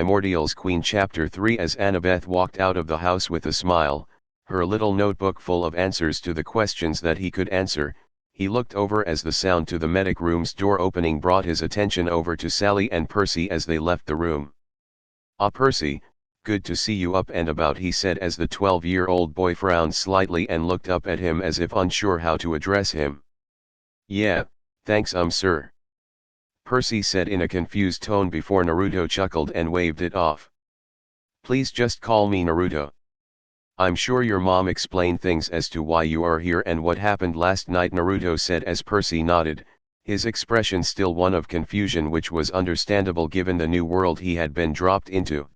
Primordial's Queen Chapter 3. As Annabeth walked out of the house with a smile, her little notebook full of answers to the questions that he could answer, he looked over as the sound to the medic room's door opening brought his attention over to Sally and Percy as they left the room. "Ah, Percy, good to see you up and about," he said as the 12-year-old boy frowned slightly and looked up at him as if unsure how to address him. "Yeah, thanks sir," Percy said in a confused tone before Naruto chuckled and waved it off. "Please just call me Naruto. I'm sure your mom explained things as to why you are here and what happened last night," Naruto said as Percy nodded, his expression still one of confusion, which was understandable given the new world he had been dropped into.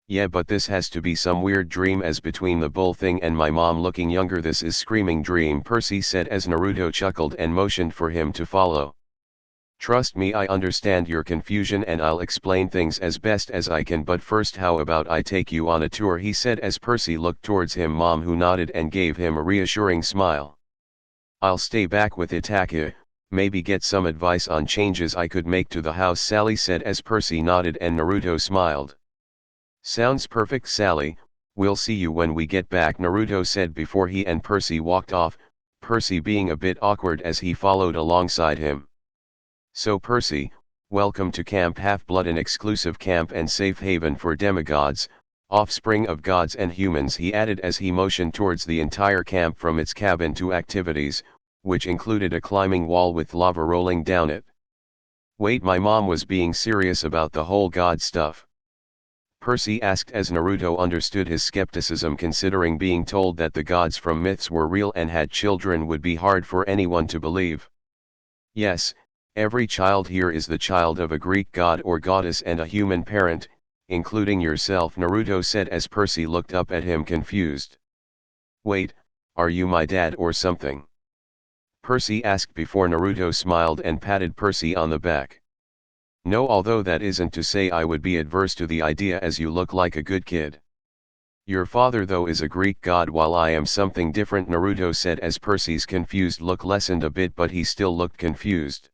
"Yeah, but this has to be some weird dream, as between the bull thing and my mom looking younger this is screaming dream," Percy said as Naruto chuckled and motioned for him to follow. "Trust me, I understand your confusion and I'll explain things as best as I can, but first how about I take you on a tour," he said as Percy looked towards him mom, who nodded and gave him a reassuring smile. "I'll stay back with Itaka, maybe get some advice on changes I could make to the house," Sally said as Percy nodded and Naruto smiled. "Sounds perfect, Sally, we'll see you when we get back," Naruto said before he and Percy walked off, Percy being a bit awkward as he followed alongside him. "So Percy, welcome to Camp Half-Blood, an exclusive camp and safe haven for demigods, offspring of gods and humans," he added as he motioned towards the entire camp from its cabin to activities, which included a climbing wall with lava rolling down it. "Wait, my mom was being serious about the whole god stuff?" Percy asked as Naruto understood his skepticism, considering being told that the gods from myths were real and had children would be hard for anyone to believe. "Yes, every child here is the child of a Greek god or goddess and a human parent, including yourself," Naruto said as Percy looked up at him confused. "Wait, are you my dad or something?" Percy asked before Naruto smiled and patted Percy on the back. "No, although that isn't to say I would be adverse to the idea, as you look like a good kid. Your father though is a Greek god while I am something different," Naruto said as Percy's confused look lessened a bit, but he still looked confused.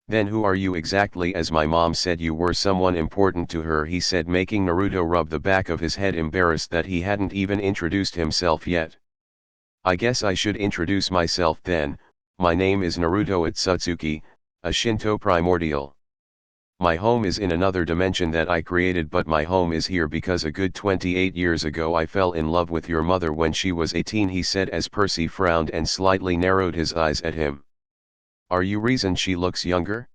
"Then who are you exactly, as my mom said you were someone important to her," he said, making Naruto rub the back of his head, embarrassed that he hadn't even introduced himself yet. "I guess I should introduce myself then. My name is Naruto Otsutsuki, a Shinto primordial. My home is in another dimension that I created, but my home is here because a good 28 years ago I fell in love with your mother when she was 18, he said as Percy frowned and slightly narrowed his eyes at him. "Are you reason she looks younger?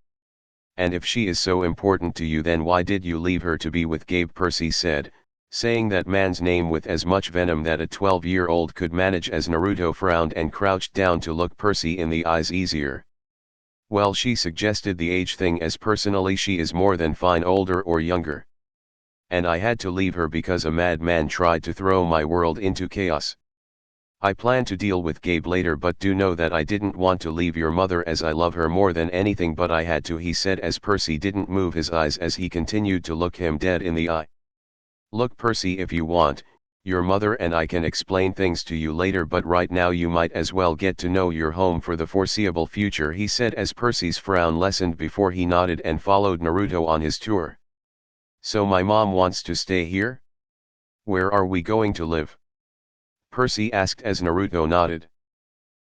And if she is so important to you, then why did you leave her to be with Gabe?" Percy said, saying that man's name with as much venom that a 12-year-old could manage as Naruto frowned and crouched down to look Percy in the eyes easier. "Well, she suggested the age thing, as personally she is more than fine older or younger. And I had to leave her because a madman tried to throw my world into chaos. I plan to deal with Gabe later, but do know that I didn't want to leave your mother as I love her more than anything, but I had to," he said as Percy didn't move his eyes as he continued to look him dead in the eye. "Look Percy, if you want, your mother and I can explain things to you later, but right now you might as well get to know your home for the foreseeable future," he said as Percy's frown lessened before he nodded and followed Naruto on his tour. "So my mom wants to stay here? Where are we going to live?" Percy asked as Naruto nodded.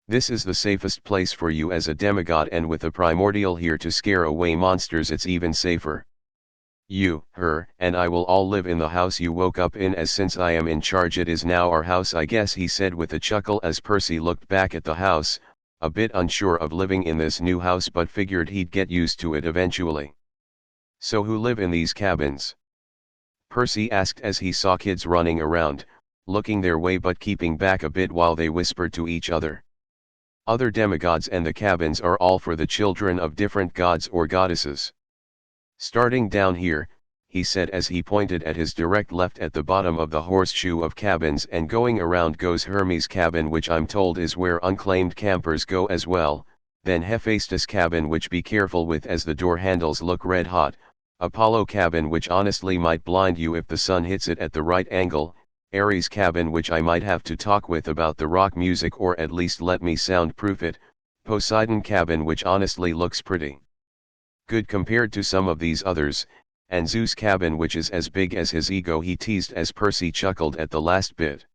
"This is the safest place for you as a demigod, and with a primordial here to scare away monsters it's even safer. You, her, and I will all live in the house you woke up in, as since I am in charge it is now our house I guess," he said with a chuckle as Percy looked back at the house, a bit unsure of living in this new house but figured he'd get used to it eventually. "So who live in these cabins?" Percy asked as he saw kids running around, looking their way but keeping back a bit while they whispered to each other. "Other demigods, and the cabins are all for the children of different gods or goddesses. Starting down here," he said as he pointed at his direct left at the bottom of the horseshoe of cabins, "and going around goes Hermes' cabin, which I'm told is where unclaimed campers go as well, then Hephaestus' cabin, which be careful with as the door handles look red hot, Apollo cabin, which honestly might blind you if the sun hits it at the right angle, Ares cabin, which I might have to talk with about the rock music or at least let me soundproof it, Poseidon cabin, which honestly looks pretty good compared to some of these others, and Zeus' cabin which is as big as his ego, he teased as Percy chuckled at the last bit.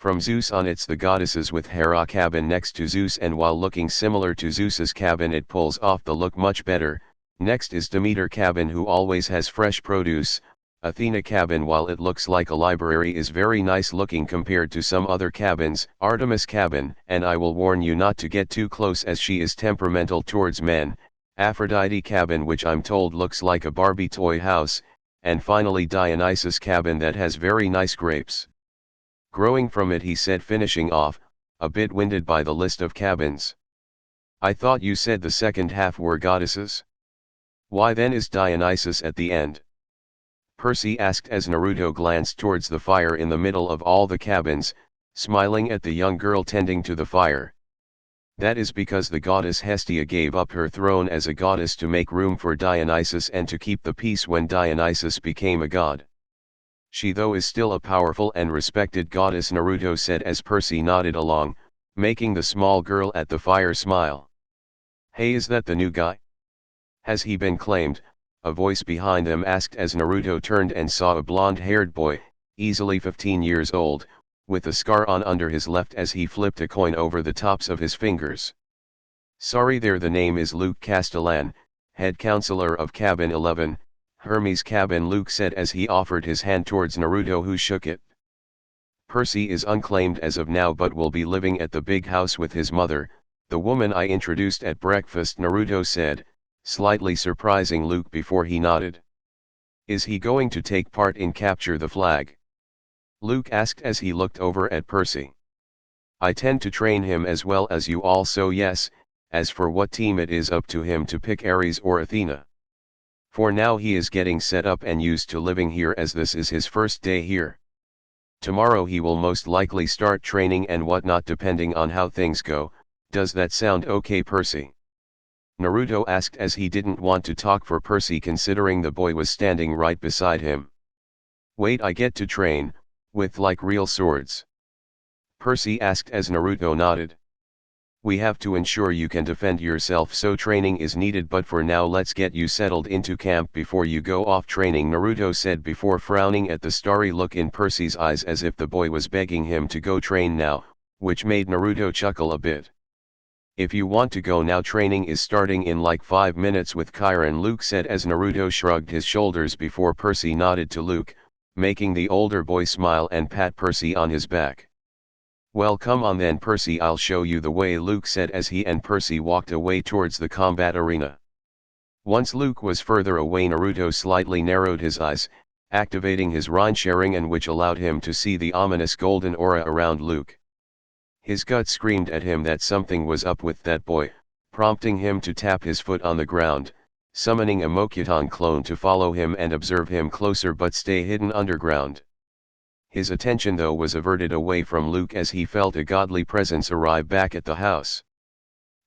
From Zeus on it's the goddesses with Hera cabin next to Zeus, and while looking similar to Zeus's cabin it pulls off the look much better. Next is Demeter cabin who always has fresh produce. Athena cabin, while it looks like a library, is very nice looking compared to some other cabins. Artemis cabin, and I will warn you not to get too close as she is temperamental towards men. Aphrodite cabin, which I'm told looks like a Barbie toy house, and finally Dionysus cabin that has very nice grapes growing from it, he said, finishing off, a bit winded by the list of cabins. I thought you said the second half were goddesses? Why then is Dionysus at the end? Percy asked as Naruto glanced towards the fire in the middle of all the cabins, smiling at the young girl tending to the fire. That is because the goddess Hestia gave up her throne as a goddess to make room for Dionysus and to keep the peace when Dionysus became a god. She though is still a powerful and respected goddess, Naruto said as Percy nodded along, making the small girl at the fire smile. Hey, is that the new guy? Has he been claimed? A voice behind them asked as Naruto turned and saw a blonde-haired boy, easily 15 years old, with a scar on under his left as he flipped a coin over the tops of his fingers. Sorry there, the name is Luke Castellan, head counselor of Cabin 11, Hermes cabin, Luke said as he offered his hand towards Naruto, who shook it. Percy is unclaimed as of now but will be living at the big house with his mother, the woman I introduced at breakfast, Naruto said, slightly surprising Luke before he nodded. Is he going to take part in Capture the Flag? Luke asked as he looked over at Percy. I tend to train him as well as you all, so yes. As for what team, it is up to him to pick Ares or Athena. For now he is getting set up and used to living here as this is his first day here. Tomorrow he will most likely start training and whatnot depending on how things go. Does that sound okay, Percy? Naruto asked as he didn't want to talk for Percy considering the boy was standing right beside him. Wait, I get to train, with like real swords? Percy asked as Naruto nodded. We have to ensure you can defend yourself, so training is needed, but for now let's get you settled into camp before you go off training, Naruto said before frowning at the starry look in Percy's eyes as if the boy was begging him to go train now, which made Naruto chuckle a bit. If you want to go now, training is starting in like 5 minutes with Chiron, Luke said as Naruto shrugged his shoulders before Percy nodded to Luke, making the older boy smile and pat Percy on his back. Well, come on then Percy, I'll show you the way, Luke said as he and Percy walked away towards the combat arena. Once Luke was further away, Naruto slightly narrowed his eyes, activating his Rincharingen, which allowed him to see the ominous golden aura around Luke. His gut screamed at him that something was up with that boy, prompting him to tap his foot on the ground, summoning a Mokuton clone to follow him and observe him closer but stay hidden underground. His attention though was averted away from Luke as he felt a godly presence arrive back at the house.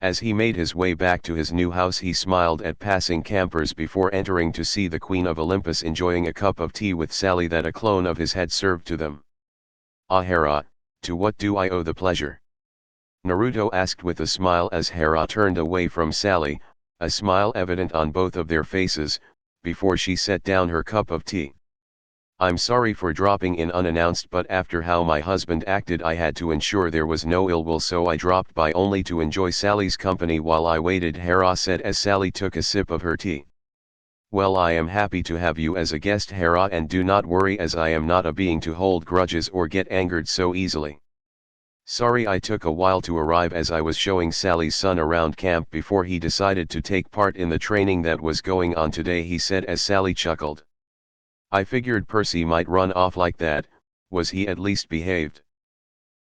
As he made his way back to his new house, he smiled at passing campers before entering to see the Queen of Olympus enjoying a cup of tea with Sally that a clone of his had served to them. Ah, Hera, to what do I owe the pleasure? Naruto asked with a smile as Hera turned away from Sally, a smile evident on both of their faces, before she set down her cup of tea. I'm sorry for dropping in unannounced, but after how my husband acted I had to ensure there was no ill will, so I dropped by only to enjoy Sally's company while I waited, Hera said as Sally took a sip of her tea. Well, I am happy to have you as a guest, Hera, and do not worry as I am not a being to hold grudges or get angered so easily. Sorry I took a while to arrive as I was showing Sally's son around camp before he decided to take part in the training that was going on today, he said as Sally chuckled. I figured Percy might run off like that. Was he at least behaved?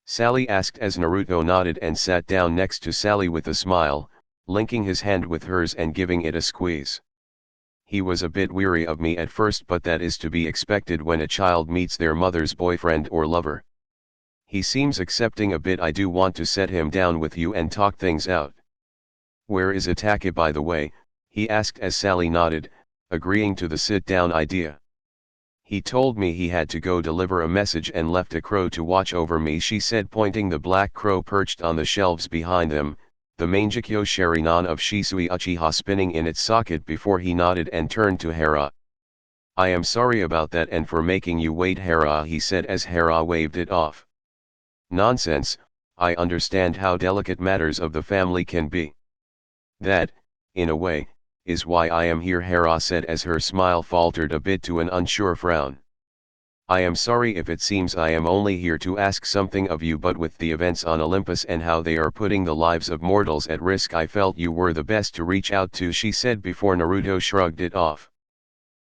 Sally asked as Naruto nodded and sat down next to Sally with a smile, linking his hand with hers and giving it a squeeze. He was a bit weary of me at first, but that is to be expected when a child meets their mother's boyfriend or lover. He seems accepting a bit. I do want to set him down with you and talk things out. Where is Ataka, by the way? He asked as Sally nodded, agreeing to the sit-down idea. He told me he had to go deliver a message and left a crow to watch over me, she said, pointing the black crow perched on the shelves behind them, the Mangekyo Sharinan of Shisui Uchiha spinning in its socket before he nodded and turned to Hera. I am sorry about that and for making you wait, Hera, he said as Hera waved it off. Nonsense, I understand how delicate matters of the family can be. That, in a way, is why I am here, Hera said as her smile faltered a bit to an unsure frown. I am sorry if it seems I am only here to ask something of you, but with the events on Olympus and how they are putting the lives of mortals at risk, I felt you were the best to reach out to, she said before Naruto shrugged it off.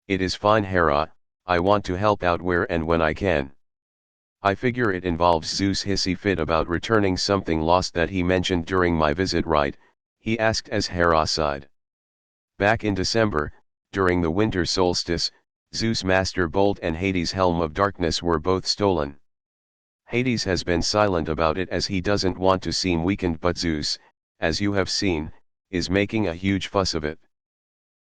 It is fine, Hera, I want to help out where and when I can. I figure it involves Zeus' hissy fit about returning something lost that he mentioned during my visit, right? He asked as Hera sighed. Back in December, during the winter solstice, Zeus' Master Bolt and Hades' Helm of Darkness were both stolen. Hades has been silent about it as he doesn't want to seem weakened, but Zeus, as you have seen, is making a huge fuss of it.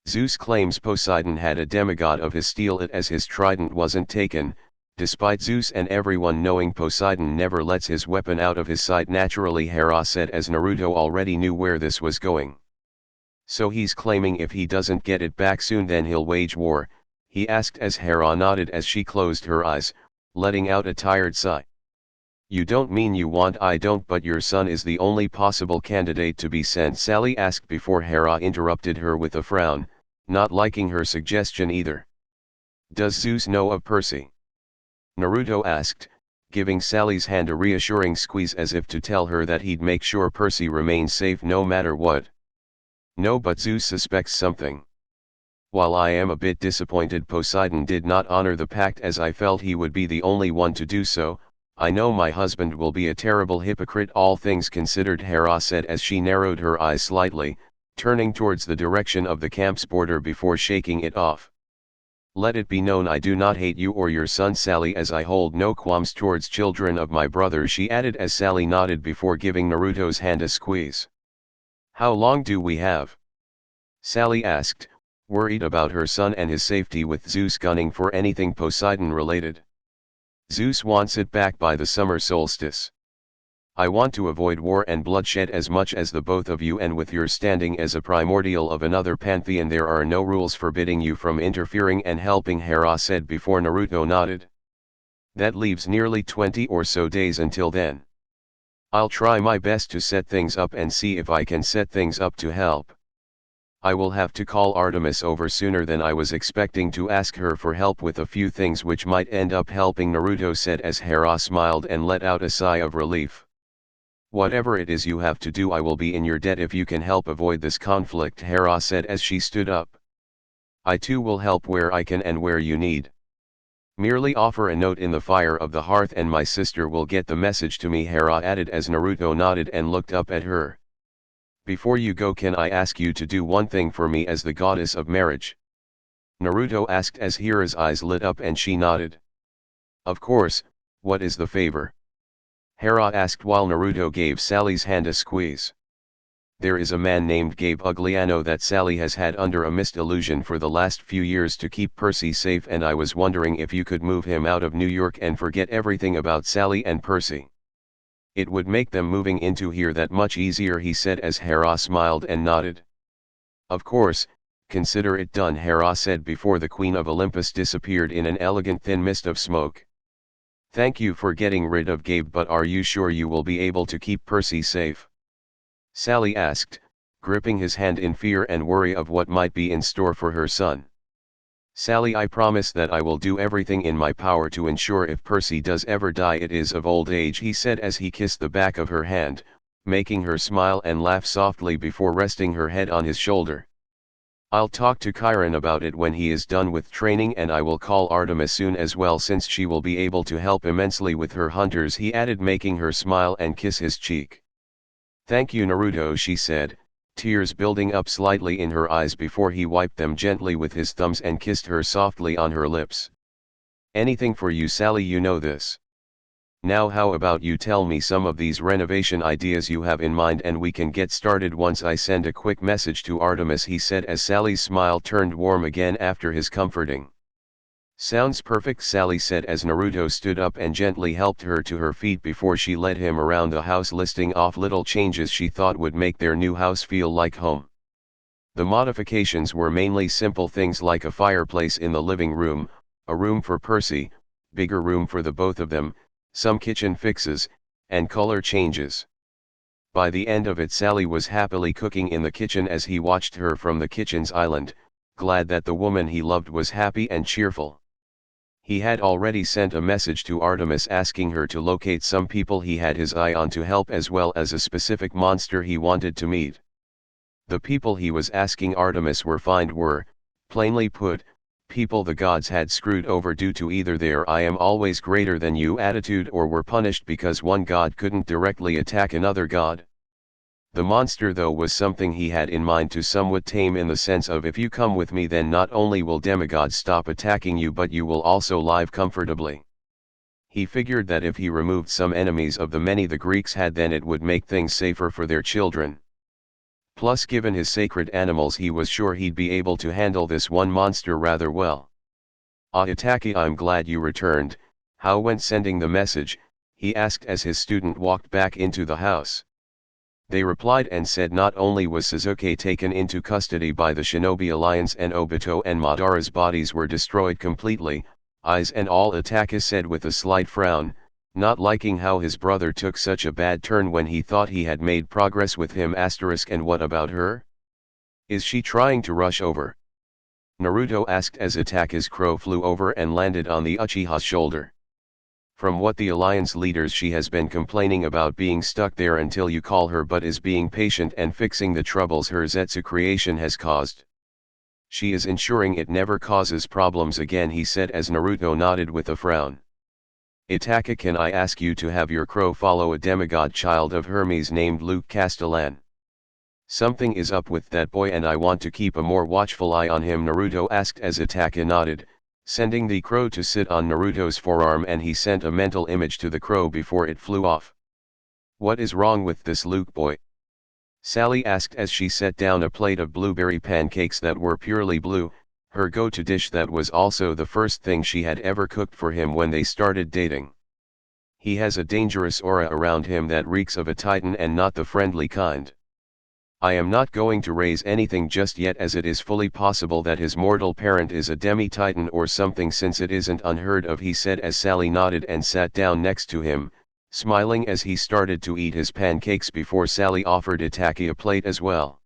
Zeus claims Poseidon had a demigod of his steal it as his trident wasn't taken, despite Zeus and everyone knowing Poseidon never lets his weapon out of his sight naturally, Hera said as Naruto already knew where this was going. So he's claiming if he doesn't get it back soon then he'll wage war, he asked as Hera nodded as she closed her eyes, letting out a tired sigh. You don't mean you want I don't, but your son is the only possible candidate to be sent, Sally asked before Hera interrupted her with a frown, not liking her suggestion either. Does Zeus know of Percy? Naruto asked, giving Sally's hand a reassuring squeeze as if to tell her that he'd make sure Percy remains safe no matter what. No, but Zeus suspects something. While I am a bit disappointed Poseidon did not honor the pact as I felt he would be the only one to do so, I know my husband will be a terrible hypocrite all things considered, Hera said as she narrowed her eyes slightly, turning towards the direction of the camp's border before shaking it off. Let it be known I do not hate you or your son, Sally, as I hold no qualms towards children of my brother, she added as Sally nodded before giving Naruto's hand a squeeze. How long do we have? Sally asked, worried about her son and his safety with Zeus gunning for anything Poseidon related. Zeus wants it back by the summer solstice. I want to avoid war and bloodshed as much as the both of you, and with your standing as a primordial of another pantheon there are no rules forbidding you from interfering and helping, Hera said before Naruto nodded. That leaves nearly 20 or so days until then. I'll try my best to set things up and see if I can set things up to help. I will have to call Artemis over sooner than I was expecting to ask her for help with a few things which might end up helping, Naruto said as Hera smiled and let out a sigh of relief. Whatever it is you have to do, I will be in your debt if you can help avoid this conflict, Hera said as she stood up. I too will help where I can and where you need. Merely offer a note in the fire of the hearth and my sister will get the message to me, Hera added as Naruto nodded and looked up at her. Before you go, can I ask you to do one thing for me as the goddess of marriage? Naruto asked as Hera's eyes lit up and she nodded. Of course, what is the favor? Hera asked while Naruto gave Sally's hand a squeeze. There is a man named Gabe Ugliano that Sally has had under a mist illusion for the last few years to keep Percy safe, and I was wondering if you could move him out of New York and forget everything about Sally and Percy. It would make them moving into here that much easier, he said as Hera smiled and nodded. Of course, consider it done, Hera said before the Queen of Olympus disappeared in an elegant thin mist of smoke. Thank you for getting rid of Gabe, but are you sure you will be able to keep Percy safe? Sally asked, gripping his hand in fear and worry of what might be in store for her son. Sally, I promise that I will do everything in my power to ensure if Percy does ever die it is of old age, he said as he kissed the back of her hand, making her smile and laugh softly before resting her head on his shoulder. I'll talk to Chiron about it when he is done with training, and I will call Artemis soon as well since she will be able to help immensely with her hunters, he added, making her smile and kiss his cheek. Thank you, Naruto, she said, tears building up slightly in her eyes before he wiped them gently with his thumbs and kissed her softly on her lips. Anything for you, Sally, you know this. Now how about you tell me some of these renovation ideas you have in mind and we can get started once I send a quick message to Artemis, he said as Sally's smile turned warm again after his comforting. Sounds perfect, Sally said as Naruto stood up and gently helped her to her feet before she led him around the house, listing off little changes she thought would make their new house feel like home. The modifications were mainly simple things like a fireplace in the living room, a room for Percy, bigger room for the both of them, some kitchen fixes, and color changes. By the end of it, Sally was happily cooking in the kitchen as he watched her from the kitchen's island, glad that the woman he loved was happy and cheerful. He had already sent a message to Artemis asking her to locate some people he had his eye on to help, as well as a specific monster he wanted to meet. The people he was asking Artemis were, plainly put, people the gods had screwed over due to either their "I am always greater than you" attitude, or were punished because one god couldn't directly attack another god. The monster though was something he had in mind to somewhat tame, in the sense of, if you come with me then not only will demigods stop attacking you but you will also live comfortably. He figured that if he removed some enemies of the many the Greeks had, then it would make things safer for their children. Plus, given his sacred animals, he was sure he'd be able to handle this one monster rather well. "Ah, Itaki, I'm glad you returned. How went sending the message?" he asked as his student walked back into the house. They replied and said not only was Suzuki taken into custody by the Shinobi Alliance and Obito and Madara's bodies were destroyed completely, eyes and all, Itaki said with a slight frown, not liking how his brother took such a bad turn when he thought he had made progress with him. And what about her? Is she trying to rush over? Naruto asked as Itachi's crow flew over and landed on the Uchiha's shoulder. From what the Alliance leaders, she has been complaining about being stuck there until you call her, but is being patient and fixing the troubles her Zetsu creation has caused. She is ensuring it never causes problems again, he said as Naruto nodded with a frown. Itaka, can I ask you to have your crow follow a demigod child of Hermes named Luke Castellan? Something is up with that boy and I want to keep a more watchful eye on him, Naruto asked as Itaka nodded, sending the crow to sit on Naruto's forearm, and he sent a mental image to the crow before it flew off. What is wrong with this Luke boy? Sally asked as she set down a plate of blueberry pancakes that were purely blue, her go-to dish that was also the first thing she had ever cooked for him when they started dating. He has a dangerous aura around him that reeks of a titan, and not the friendly kind. I am not going to raise anything just yet, as it is fully possible that his mortal parent is a demi-titan or something, since it isn't unheard of, he said as Sally nodded and sat down next to him, smiling as he started to eat his pancakes before Sally offered Itaki a plate as well.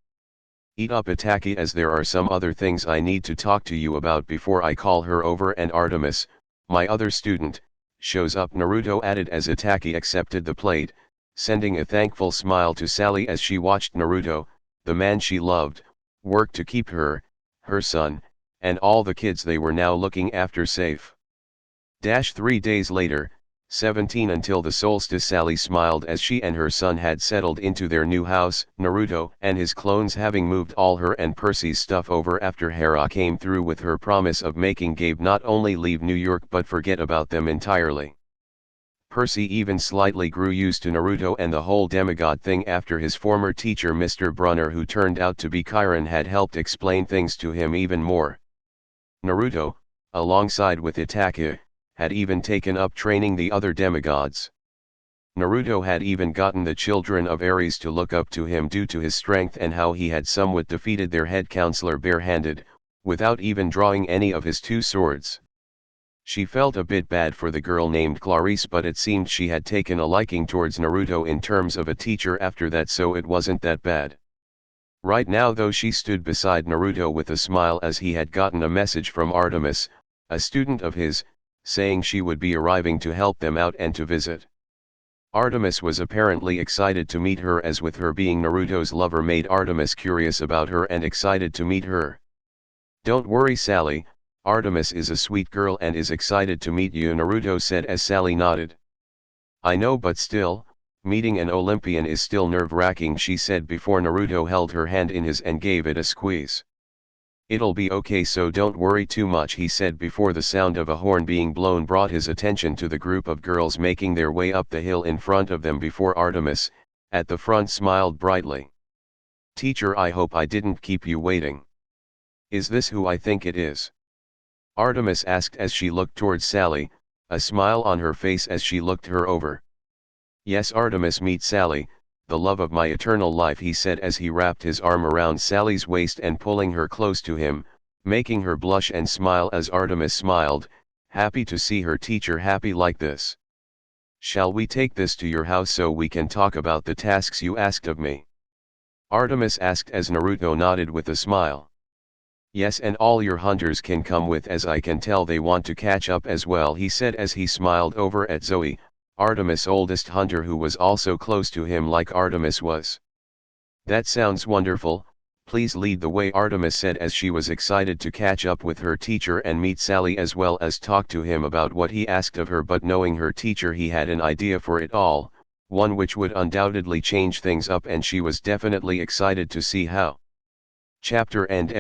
Eat up, Itaki, as there are some other things I need to talk to you about before I call her over and Artemis, my other student, shows up, Naruto added as Itaki accepted the plate, sending a thankful smile to Sally as she watched Naruto, the man she loved, work to keep her, her son, and all the kids they were now looking after safe. 3 days later, 17 until the solstice, Sally smiled as she and her son had settled into their new house, Naruto and his clones having moved all her and Percy's stuff over after Hera came through with her promise of making Gabe not only leave New York but forget about them entirely. Percy even slightly grew used to Naruto and the whole demigod thing after his former teacher Mr. Brunner, who turned out to be Chiron, had helped explain things to him even more. Naruto, alongside with Itachi, had even taken up training the other demigods. Naruto had even gotten the children of Ares to look up to him due to his strength and how he had somewhat defeated their head counselor barehanded, without even drawing any of his 2 swords. She felt a bit bad for the girl named Clarice, but it seemed she had taken a liking towards Naruto in terms of a teacher after that, so it wasn't that bad. Right now though, she stood beside Naruto with a smile as he had gotten a message from Artemis, a student of his, saying she would be arriving to help them out and to visit. Artemis was apparently excited to meet her, as with her being Naruto's lover made Artemis curious about her and excited to meet her. Don't worry, Sally, Artemis is a sweet girl and is excited to meet you, Naruto said as Sally nodded. I know, but still, meeting an Olympian is still nerve-wracking, she said before Naruto held her hand in his and gave it a squeeze. It'll be okay, so don't worry too much, he said before the sound of a horn being blown brought his attention to the group of girls making their way up the hill in front of them before Artemis, at the front, smiled brightly. Teacher, I hope I didn't keep you waiting. Is this who I think it is? Artemis asked as she looked towards Sally, a smile on her face as she looked her over. Yes, Artemis, meet Sally, the love of my eternal life," he said as he wrapped his arm around Sally's waist and pulling her close to him, making her blush and smile as Artemis smiled, happy to see her teacher happy like this. "Shall we take this to your house so we can talk about the tasks you asked of me?" Artemis asked as Naruto nodded with a smile. "Yes, and all your hunters can come with, as I can tell they want to catch up as well," he said as he smiled over at Zoe, Artemis' oldest hunter, who was also close to him like Artemis was. "That sounds wonderful, please lead the way," Artemis said as she was excited to catch up with her teacher and meet Sally as well as talk to him about what he asked of her, but knowing her teacher he had an idea for it all, one which would undoubtedly change things up, and she was definitely excited to see how. Chapter end.